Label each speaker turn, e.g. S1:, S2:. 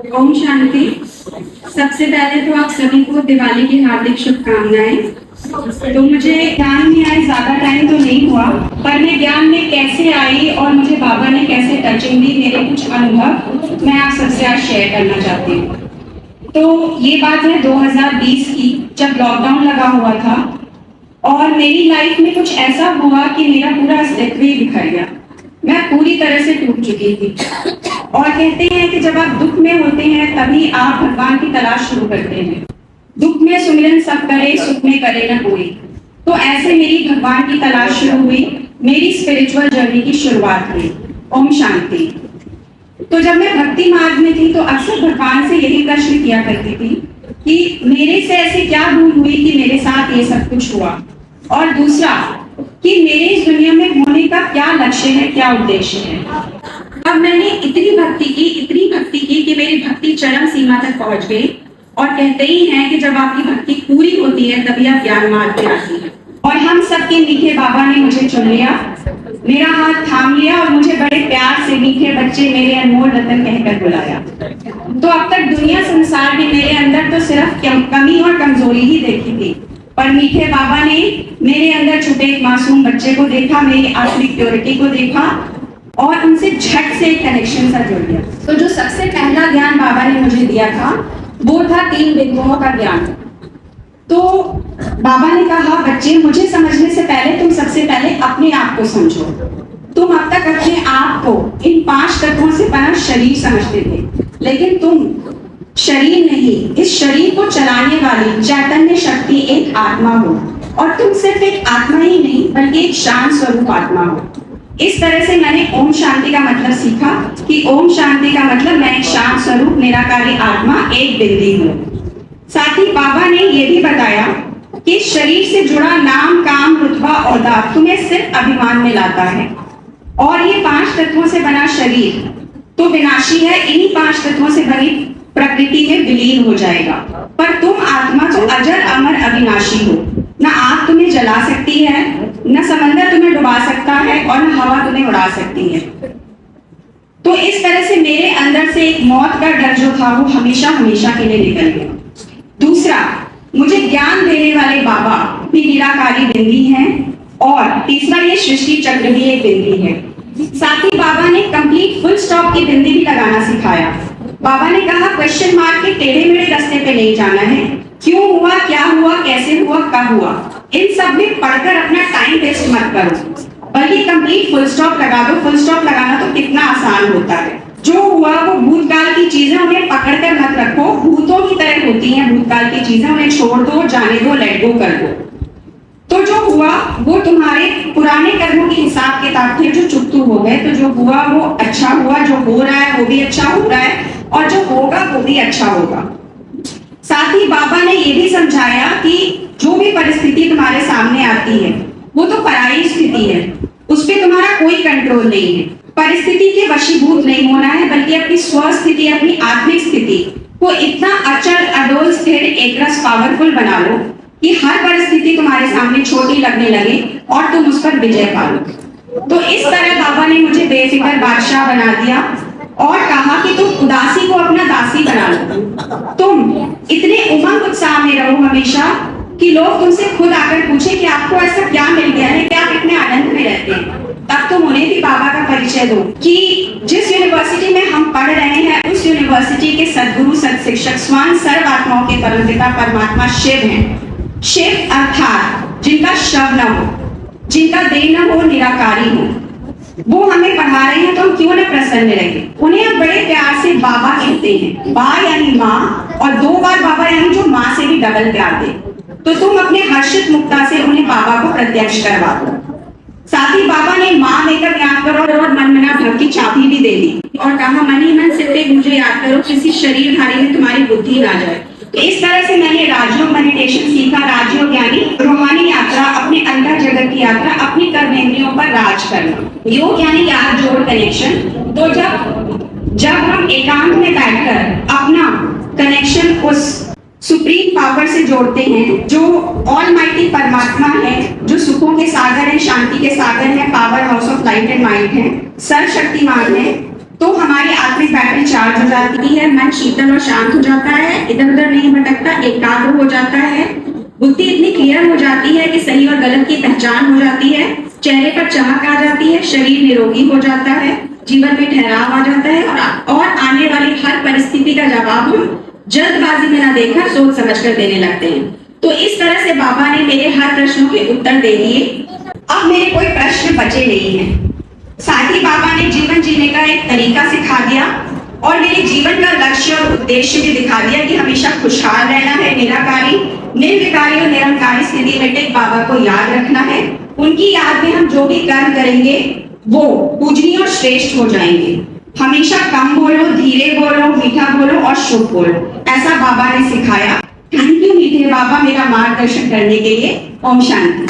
S1: ओम शांति। सबसे पहले तो आप सभी को दिवाली की हार्दिक शुभकामनाएं। तो मुझे ज्ञान में आए ज्यादा टाइम तो नहीं हुआ, पर मैं ज्ञान में कैसे आई और मुझे बाबा ने कैसे टचिंग दी, मेरे कुछ अनुभव मैं आप सबसे आज शेयर करना चाहती हूँ। तो ये बात है 2020 की, जब लॉकडाउन लगा हुआ था और मेरी लाइफ में कुछ ऐसा हुआ कि मेरा पूरा अस्तित्व ही बिखर गया। मैं पूरी तरह से टूट चुकी थी। और कहते हैं कि जब आप दुख में होते हैं तभी आप भगवान की तलाश शुरू करते हैं। दुख में सुमिरन सब करे, सुख में करे न कोई। तो ऐसे मेरी भगवान की तलाश शुरू हुई, मेरी स्पिरिचुअल जर्नी की शुरुआत हुई। ओम शांति। तो जब मैं भक्ति मार्ग में थी तो अक्सर भगवान से यही प्रश्न किया करती थी कि मेरे से ऐसी क्या भूल हुई कि मेरे साथ ये सब कुछ हुआ, और दूसरा कि मेरे इस दुनिया में होने का क्या लक्ष्य है, क्या उद्देश्य है। अब मैंने इतनी भक्ति की कि मेरी भक्ति चरम सीमा तक पहुंच गई। और कहते ही हैं कि जब आपकी भक्ति पूरी होती है तभी आप ज्ञान मार्ग में आती है। और हम सबके मीठे बाबा ने मुझे चुन लिया, मेरा हाथ थाम लिया और मुझे बड़े प्यार से मीठे बच्चे मेरे अनमोल रतन कहकर बुलाया। तो अब तक दुनिया संसार ने मेरे अंदर तो सिर्फ कमी और कमजोरी ही देखी थी, पर मीठे बाबा ने मेरे अंदर छुपे एक मासूम बच्चे को देखा, मेरी आत्मिक प्योरिटी को देखा और उनसे झट से कनेक्शन सा जुड़ गया। तो जो सबसे पहला ज्ञान बाबा ने मुझे दिया था वो था 3 बिंदुओं का ज्ञान। तो बाबा ने कहा, बच्चे मुझे समझने से पहले तुम सबसे पहले अपने आप को समझो। तुम अब तक अपने आप को इन 5 तत्वों से बना शरीर समझते थे, लेकिन तुम शरीर नहीं, इस शरीर को चलाने वाली चैतन्य शक्ति एक आत्मा हो। और तुम सिर्फ एक आत्मा ही नहीं बल्कि एक शांत स्वरूप आत्मा हो। इस तरह से मैंने ओम शांति का मतलब सीखा कि ओम शांति का मतलब मैं एक शांत स्वरूप निराकारी आत्मा, एक बिंदी हूँ। साथ ही बाबा ने यह भी बताया कि शरीर से जुड़ा नाम, काम, रुतबा, ओहदा तुम्हें सिर्फ अभिमान में लाता है। और ये 5 तत्वों से बना शरीर तो विनाशी है, इन्हीं 5 तत्वों से बनी प्रकृति में विलीन हो जाएगा। पर तुम आत्मा तो अजर अमर अविनाशी हो। न आग तुम्हें जला सकती है, न समंदर तुम्हें डुबा सकता है और न हवा तुम्हें उड़ा सकती है। तो इस तरह से मेरे अंदर से एक मौत का डर जो था वो हमेशा हमेशा के लिए निकल गया। दूसरा, मुझे ज्ञान देने वाले बाबा भी निराकारी बिंदी हैं। और तीसरा, ये सृष्टि चक्र भी एक बिंदी है। साथ ही बाबा ने कंप्लीट फुल स्टॉप की बिंदी भी लगाना सिखाया। बाबा ने कहा, क्वेश्चन मार्क के टेढ़े मेढ़े रास्ते पे नहीं जाना है। क्यों हुआ, क्या हुआ, कैसे हुआ, कब हुआ, इन सब में पढ़कर अपना टाइम वेस्ट मत करो, बल्कि कंप्लीट फुल स्टॉप लगा दो। फुल स्टॉप लगाना तो कितना आसान होता है। जो हुआ वो भूतकाल की चीजें, उन्हें पकड़कर मत रखो, भूतों की तरह होती हैं भूतकाल की चीजें, उन्हें छोड़ दो, जाने दो, लेट गो कर दो। तो जो हुआ वो तुम्हारे पुराने कर्मों के हिसाब किताब थे जो चुकतू हो गए। तो जो हुआ वो अच्छा हुआ, जो हो रहा है वो भी अच्छा हो रहा है, और जो होगा वो भी अच्छा होगा। साथ ही बाबा ने ये भी समझाया कि जो भी परिस्थिति तुम्हारे सामने आती है वो तो पराई स्थिति है, उस पर तुम्हारा कोई कंट्रोल नहीं है। परिस्थिति के वशीभूत नहीं होना है, बल्कि अपनी स्वस्थिति, अपनी आत्मिक स्थिति को इतना अचल, अडोल, स्थिर, एकरस, पावरफुल बना लो कि हर परिस्थिति तुम्हारे सामने छोटी लगने लगे और तुम उस पर विजय पा लो। तो इस तरह बाबा ने मुझे बेफिक्र बादशाह बना दिया और कहा कि तुम उदासी को अपना दासी बना लो। तुम इतने उमंग उत्साह में रहो हमेशा कि लोग तुमसे खुद आकर पूछे कि आपको ऐसा क्या मिल गया है कि आप इतने आनंद में रहते हैं। तब तुम उन्हें भी बाबा का परिचय दो कि जिस यूनिवर्सिटी में हम पढ़ रहे हैं उस यूनिवर्सिटी के सद्गुरु, सत्शिक्षक स्वयं सर्व आत्माओं के परमपिता परमात्मा शिव हैं। शिव अर्थात जिनका शव न हो, जिनका देह न हो, निराकारी हो, वो हमें पढ़ा रहे हैं। तो हम क्यों न प्रसन्न रहे। उन्हें हम बड़े प्यार से बाबा कहते हैं। बा यानी माँ, और 2 बार बाबा यानी जो माँ से भी डबल प्यार दे। तो तुम अपने हर्षित मुक्ता से उन्हें बाबा को प्रत्यक्ष करवा दो। साथ ही बाबा ने माँ लेकर याद करो और मन मना भर की चाबी भी दे दी और कहा, मन ही मन सिर्फ मुझे याद करो, किसी शरीरधारी में तुम्हारी बुद्धि ना जाए। तो इस तरह से मैंने राजयोग मेडिटेशन सीखा। राजयोग यानी रूहानी यात्रा, अपने अंदर जगत की यात्रा, अपनी कर्मेंद्रियों पर राज करना। योग यानी याद जोड़, कनेक्शन। तो जब हम एकांत में बैठकर अपना कनेक्शन उस सुप्रीम पावर से जोड़ते हैं जो ऑलमाइटी परमात्मा है, जो सुखों के सागर है, शांति के सागर है, power house of light and mind है, सर्वशक्तिमान है, तो हमारी आत्मिक बैटरी चार्ज हो जाती है, मन शीतल और शांत हो जाता है, इधर उधर नहीं भटकता, एकाग्र हो जाता है, बुद्धि इतनी क्लियर हो जाती है कि सही और गलत की पहचान हो जाती है, चेहरे पर चमक आ जाती है, शरीर निरोगी हो जाता है, जीवन में ठहराव आ जाता है और आने वाली हर परिस्थिति का जवाब हम जल्दबाजी में ना देकर सोच समझ कर देने लगते हैं। तो इस तरह से बाबा ने मेरे हर प्रश्नों के उत्तर दे दिए। अब मेरे कोई प्रश्न बचे नहीं है। साथ ही बाबा ने जीवन जीने का एक तरीका सिखा दिया और मेरे जीवन का लक्ष्य और उद्देश्य भी दिखा दिया कि हमेशा खुशहाल रहना है, निराकारी, निर्विकारी और निरंकारी स्थिति में टिक बाबा को याद रखना है। उनकी याद में हम जो भी कर्म करेंगे वो पूजनीय और श्रेष्ठ हो जाएंगे। हमेशा कम बोलो, धीरे बोलो, मीठा बोलो और शुभ बोलो, ऐसा बाबा ने सिखाया। थैंक यू मीठे बाबा मेरा मार्गदर्शन करने के लिए। ओम शांति।